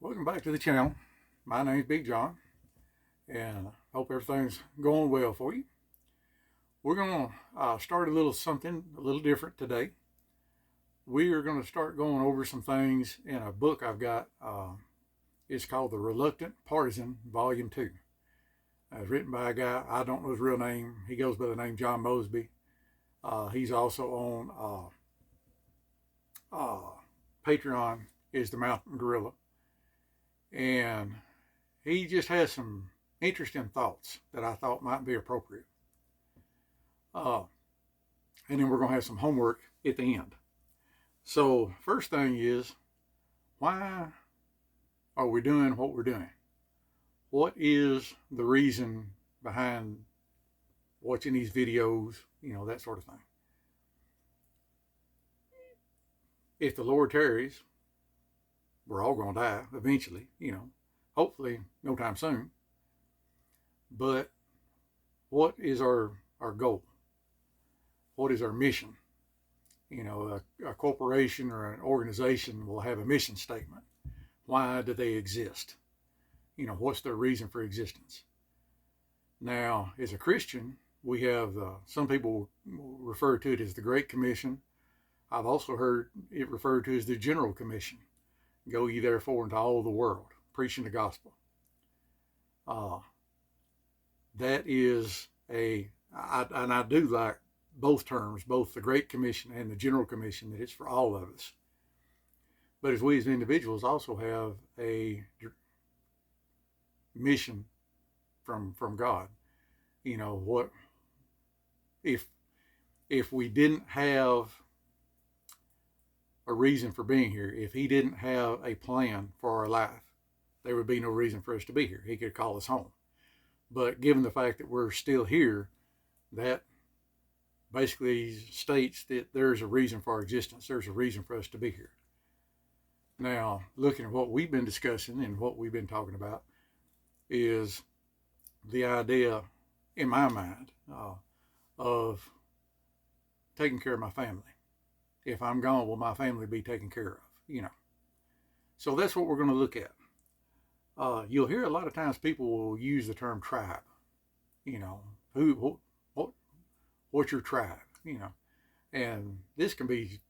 Welcome back to the channel. My name's Big John, and I hope everything's going well for you. We're going to start a little something a little different today. We are going to start going over some things in a book I've got. It's called The Reluctant Partisan, Volume 2. It's written by a guy, I don't know his real name. He goes by the name John Mosby. He's also on Patreon, is the Mountain Gorilla. And he just has some interesting thoughts that I thought might be appropriate. And then we're going to have some homework at the end. So, first thing is, why are we doing what we're doing? What is the reason behind watching these videos, that sort of thing? If the Lord tarries, we're all going to die eventually, hopefully no time soon. But what is our goal? What is our mission? A corporation or an organization will have a mission statement. Why do they exist? What's their reason for existence? Now, as a Christian, we have, some people refer to it as the Great Commission. I've also heard it referred to as the General Commission. Go ye therefore into all the world, preaching the gospel. That is and I do like both terms, both the Great Commission and the General Commission, that it's for all of us. But as we as individuals also have a mission from God. What if we didn't have a reason for being here, if he didn't have a plan for our life, there would be no reason for us to be here. He could call us home. But given the fact that we're still here, that basically states that there's a reason for our existence. There's a reason for us to be here. Now, looking at what we've been discussing and what we've been talking about is the idea in my mind of taking care of my family. If I'm gone, will my family be taken care of? So that's what we're going to look at. You'll hear a lot of times people will use the term tribe. What's your tribe? And this can be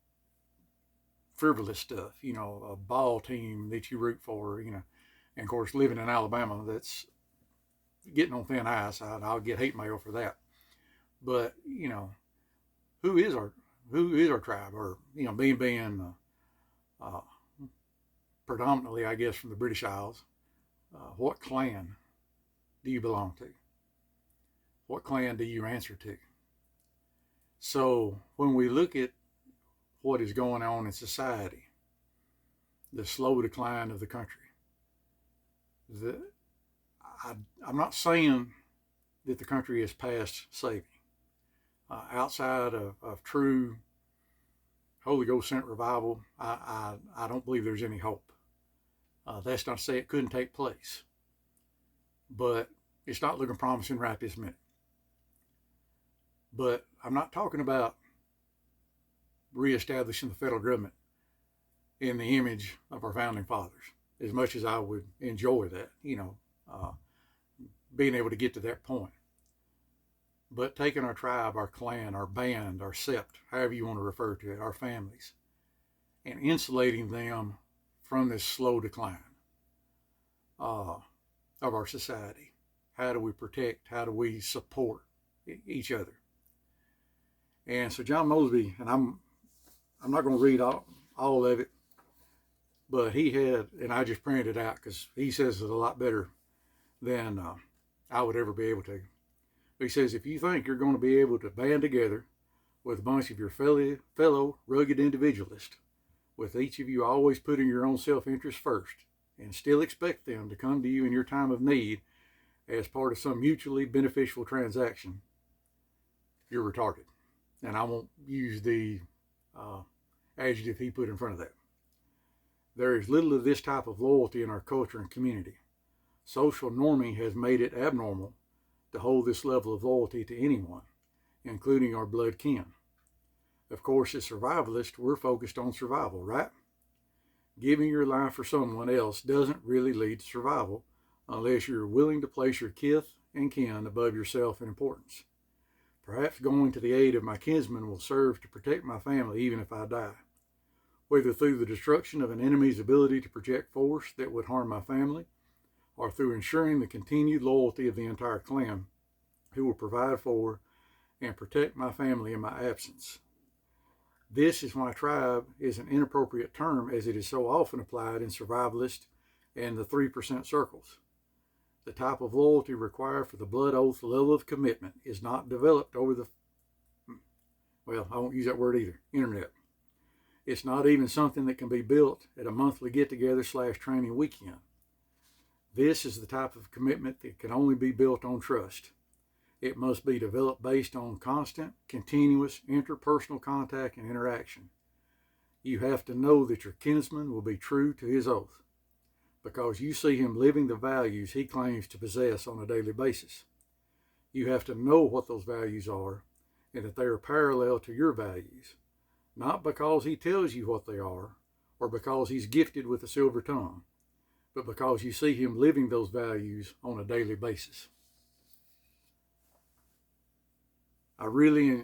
frivolous stuff. A ball team that you root for. And of course, living in Alabama, that's getting on thin ice. I'll get hate mail for that. But who is our tribe? Or being predominantly, I guess, from the British Isles. What clan do you belong to? What clan do you answer to? So when we look at what is going on in society, the slow decline of the country, I'm not saying that the country is past saving. Outside of true Holy Ghost sent revival, I don't believe there's any hope. That's not to say it couldn't take place, but it's not looking promising right this minute. But I'm not talking about reestablishing the federal government in the image of our founding fathers, as much as I would enjoy that, being able to get to that point. But taking our tribe, our clan, our band, our sept, however you want to refer to it, our families, and insulating them from this slow decline of our society. How do we protect? How do we support each other? And so John Mosby, and I'm not going to read all of it, but he had, and I just printed it out because he says it a lot better than I would ever be able to. But he says, if you think you're going to be able to band together with a bunch of your fellow rugged individualists, with each of you always putting your own self-interest first, and still expect them to come to you in your time of need as part of some mutually beneficial transaction, you're retarded. And I won't use the adjective he put in front of that. There is little of this type of loyalty in our culture and community. Social norming has made it abnormal to hold this level of loyalty to anyone, including our blood kin. Of course, as survivalists, we're focused on survival, right? Giving your life for someone else doesn't really lead to survival unless you're willing to place your kith and kin above yourself in importance. Perhaps going to the aid of my kinsmen will serve to protect my family even if I die, whether through the destruction of an enemy's ability to project force that would harm my family, or through ensuring the continued loyalty of the entire clan, who will provide for and protect my family in my absence. This is why tribe is an inappropriate term, as it is so often applied in survivalist and the 3% circles. The type of loyalty required for the blood oath level of commitment is not developed over the, well, I won't use that word either, internet. It's not even something that can be built at a monthly get-together / training weekend. This is the type of commitment that can only be built on trust. It must be developed based on constant, continuous interpersonal contact and interaction. You have to know that your kinsman will be true to his oath, because you see him living the values he claims to possess on a daily basis. You have to know what those values are and that they are parallel to your values, not because he tells you what they are or because he's gifted with a silver tongue, but because you see him living those values on a daily basis. I really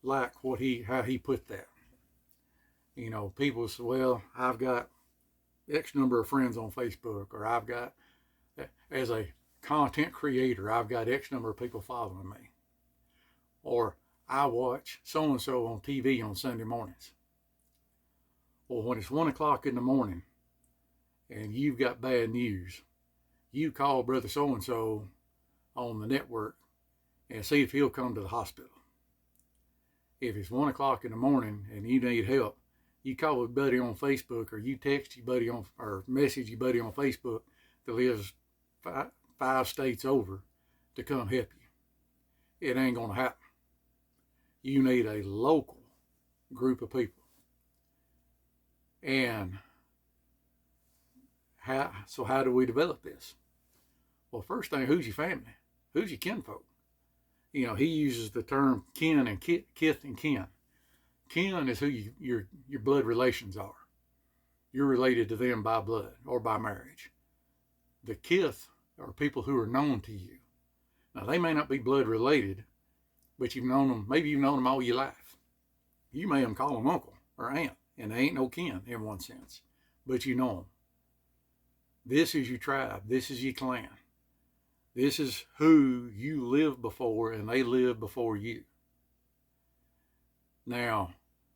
like how he put that. You know, people say, well, I've got X number of friends on Facebook, or I've got, as a content creator, I've got X number of people following me. Or I watch so-and-so on TV on Sunday mornings. Well, when it's 1 o'clock in the morning and you've got bad news, you call brother so-and-so on the network and see if he'll come to the hospital. If it's 1 o'clock in the morning and you need help, you call your buddy on Facebook, or you text your buddy on, or message your buddy on Facebook that lives 5 states over to come help you. It ain't gonna happen. You need a local group of people. And how do we develop this? Well, first thing, who's your family? Who's your kinfolk? You know, he uses the term kin and kith and kin. Kin is who your blood relations are. You're related to them by blood or by marriage. The kith are people who are known to you. Now, they may not be blood related, but you've known them, maybe you've known them all your life. You may even call them uncle or aunt, and they ain't no kin in one sense, but you know them. This is your tribe. This is your clan. This is who you lived before, and they lived before you. Now,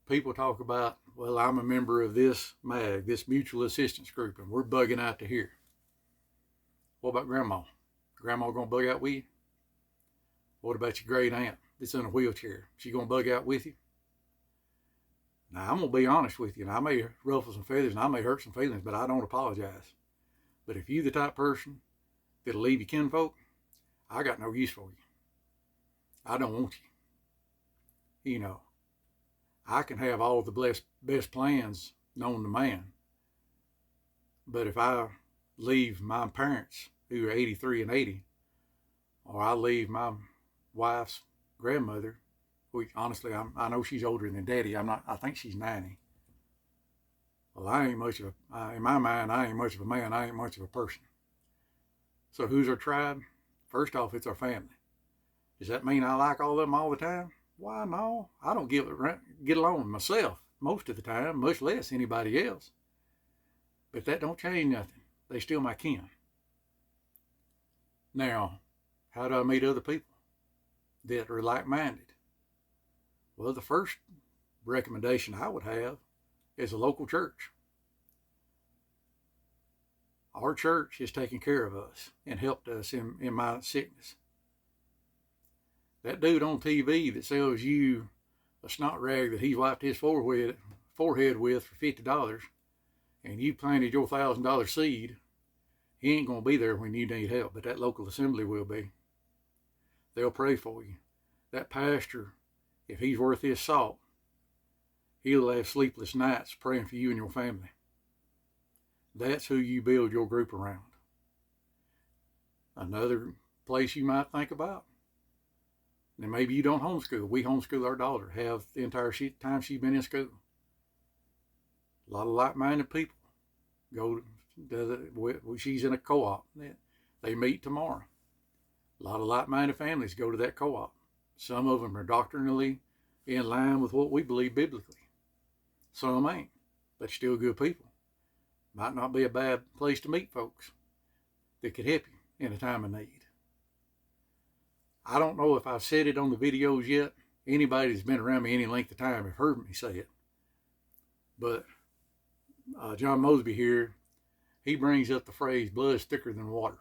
people talk about, well, I'm a member of this MAG, this mutual assistance group, and we're bugging out to here. What about grandma? Grandma gonna bug out with you? What about your great aunt that's in a wheelchair? She gonna bug out with you? Now, I'm gonna be honest with you, and I may ruffle some feathers and I may hurt some feelings, but I don't apologize. But if you're the type of person that'll leave your kinfolk, I got no use for you. I don't want you. You know, I can have all the best plans known to man, but if I leave my parents, who are 83 and 80, or I leave my wife's grandmother, which honestly I know she's older than Daddy. I think she's 90. Well, I ain't much of in my mind, I ain't much of a man. I ain't much of a person. So who's our tribe? First off, it's our family. Does that mean I like all of them all the time? Why, no. I don't get along with myself most of the time, much less anybody else. But that don't change nothing. They still my kin. Now, how do I meet other people that are like-minded? Well, the first recommendation I would have is a local church. Our church has taken care of us and helped us in my sickness. That dude on TV that sells you a snot rag that he's wiped his forehead with for $50, and you planted your $1,000 seed, he ain't going to be there when you need help, but that local assembly will be. They'll pray for you. That pastor, if he's worth his salt, he'll have sleepless nights praying for you and your family. That's who you build your group around. Another place you might think about, and maybe you don't homeschool. We homeschool our daughter, have the entire time she's been in school. A lot of like-minded people Go she's in a co-op. They meet tomorrow. A lot of like-minded families go to that co-op. Some of them are doctrinally in line with what we believe biblically. Some ain't, but still good people. Might not be a bad place to meet folks that could help you in a time of need. I don't know if I've said it on the videos yet. Anybody that's been around me any length of time have heard me say it. But John Mosby here, he brings up the phrase, blood's thicker than water.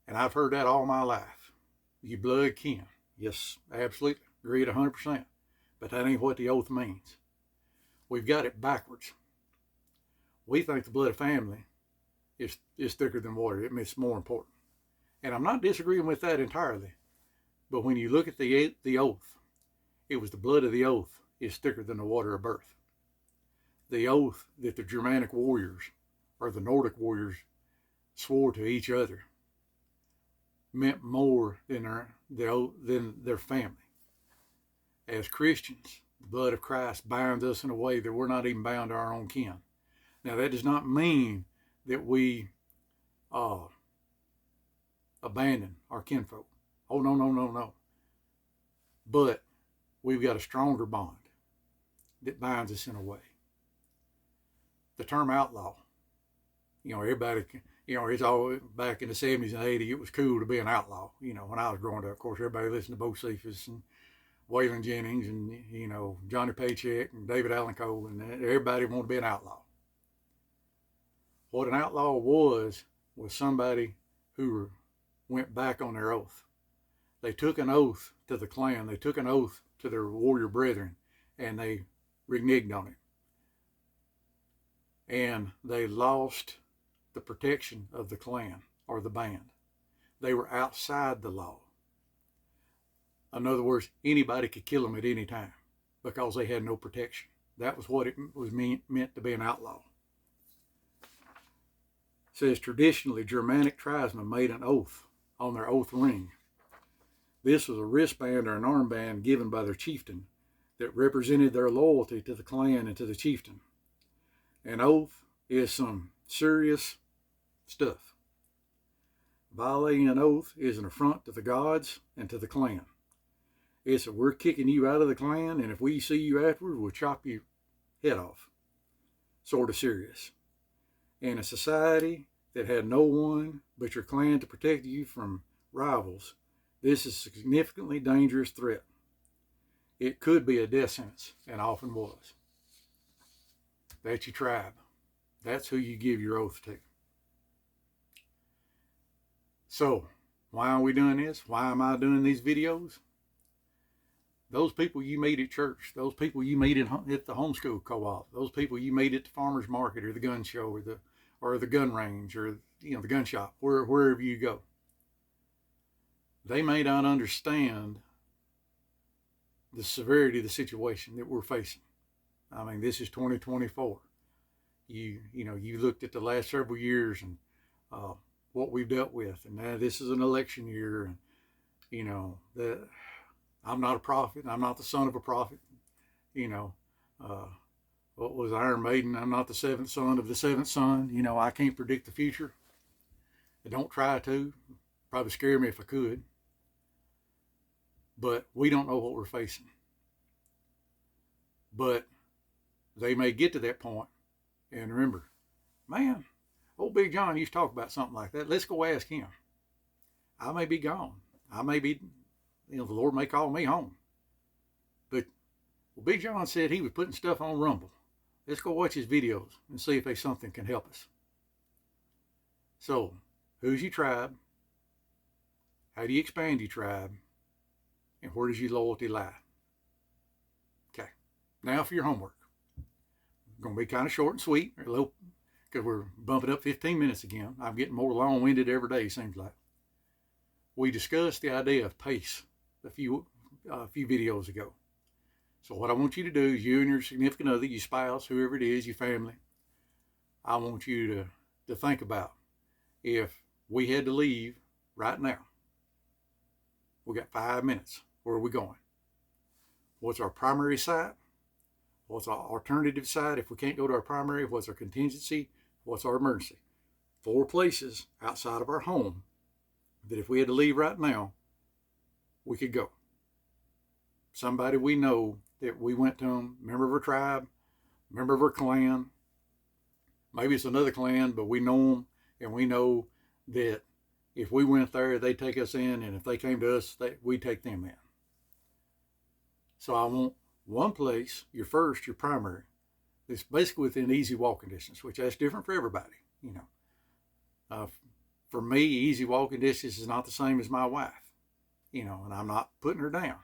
And I've heard that all my life. Your blood kin. Yes, absolutely. Agreed 100%. But that ain't what the oath means. We've got it backwards. We think the blood of family is thicker than water. It's more important. And I'm not disagreeing with that entirely. But when you look at the oath, it was the blood of the oath is thicker than the water of birth. The oath that the Germanic warriors or the Nordic warriors swore to each other meant more than their family. As Christians, the blood of Christ binds us in a way that we're not even bound to our own kin. Now, that does not mean that we abandon our kinfolk. Oh, no, no, no, no. But we've got a stronger bond that binds us in a way. The term outlaw, everybody, it's all back in the 70s and 80s, it was cool to be an outlaw. When I was growing up, of course, everybody listened to Bo Cephas and Waylon Jennings and, Johnny Paycheck and David Allan Coe, and everybody wanted to be an outlaw. What an outlaw was somebody who went back on their oath. They took an oath to the clan. They took an oath to their warrior brethren, and they reneged on it. And they lost the protection of the clan or the band. They were outside the law. In other words, anybody could kill them at any time because they had no protection. That was what it was meant to be an outlaw. It says traditionally Germanic tribesmen made an oath on their oath ring. This was a wristband or an armband given by their chieftain that represented their loyalty to the clan and to the chieftain. An oath is some serious stuff. Violating an oath is an affront to the gods and to the clan. It's that we're kicking you out of the clan, and if we see you afterwards, we'll chop your head off. Sort of serious. In a society that had no one but your clan to protect you from rivals, this is a significantly dangerous threat. It could be a death sentence, and often was. That's your tribe. That's who you give your oath to. So, why are we doing this? Why am I doing these videos? Those people you meet at church, those people you meet at the homeschool co-op, those people you meet at the farmer's market or the gun show or the gun range or the gun shop, wherever you go. They may not understand the severity of the situation that we're facing. I mean, this is 2024. You looked at the last several years and what we've dealt with, and now this is an election year, and that I'm not a prophet. I'm not the son of a prophet. What was Iron Maiden? I'm not the seventh son of the seventh son. I can't predict the future. I don't try to. Probably scare me if I could. But we don't know what we're facing. But they may get to that point and remember, man, old Big John used to talk about something like that. Let's go ask him. I may be gone. I may be, the Lord may call me home. But Big John said he was putting stuff on Rumble. Let's go watch his videos and see if there's something can help us. So, who's your tribe? How do you expand your tribe? And where does your loyalty lie? Okay, now for your homework. Going to be kind of short and sweet, or a little, because we're bumping up 15 minutes again. I'm getting more long-winded every day, seems like. We discussed the idea of pace a few videos ago. So what I want you to do is you and your significant other, your spouse, whoever it is, your family, I want you to think about if we had to leave right now. We got 5 minutes. Where are we going? What's our primary site? What's our alternative side if we can't go to our primary? What's our contingency? What's our emergency? 4 places outside of our home that if we had to leave right now, we could go. Somebody we know that we went to them, member of our tribe, member of our clan. Maybe it's another clan, but we know them, and we know that if we went there, they'd take us in, and if they came to us, we'd take them in. So I want one place, your first, your primary, that's basically within easy walking distance, which that's different for everybody, you know. For me, easy walking distance is not the same as my wife, you know, and I'm not putting her down.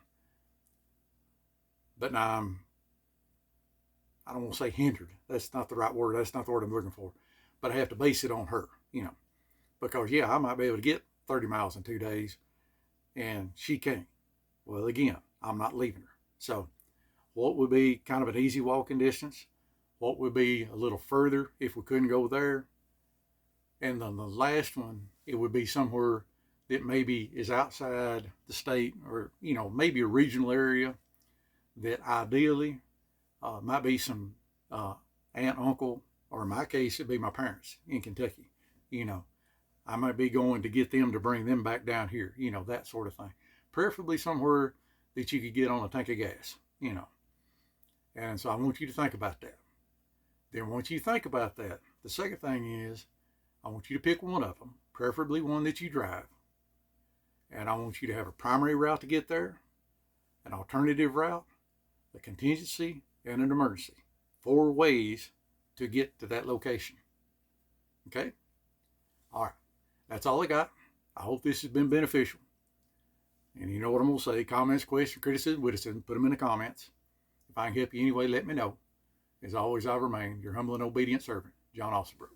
But now I don't want to say hindered. That's not the right word. That's not the word I'm looking for. But I have to base it on her, you know, because yeah, I might be able to get 30 miles in 2 days and she can't. Well, again, I'm not leaving her. So what would be kind of an easy walking distance? What would be a little further if we couldn't go there? And then the last one, it would be somewhere that maybe is outside the state, or, you know, maybe a regional area that ideally might be some aunt, uncle, or in my case, it'd be my parents in Kentucky. You know, I might be going to get them to bring them back down here, you know, that sort of thing. Preferably somewhere that you could get on a tank of gas, you know. And so I want you to think about that. Then once you think about that, the second thing is I want you to pick one of them, preferably one that you drive. And I want you to have a primary route to get there, an alternative route, a contingency, and an emergency. 4 ways to get to that location. Okay? All right. That's all I got. I hope this has been beneficial. And you know what I'm going to say. Comments, questions, criticism, witticism, put them in the comments. If I can help you anyway, let me know. As always, I remain your humble and obedient servant, John Alsobrook.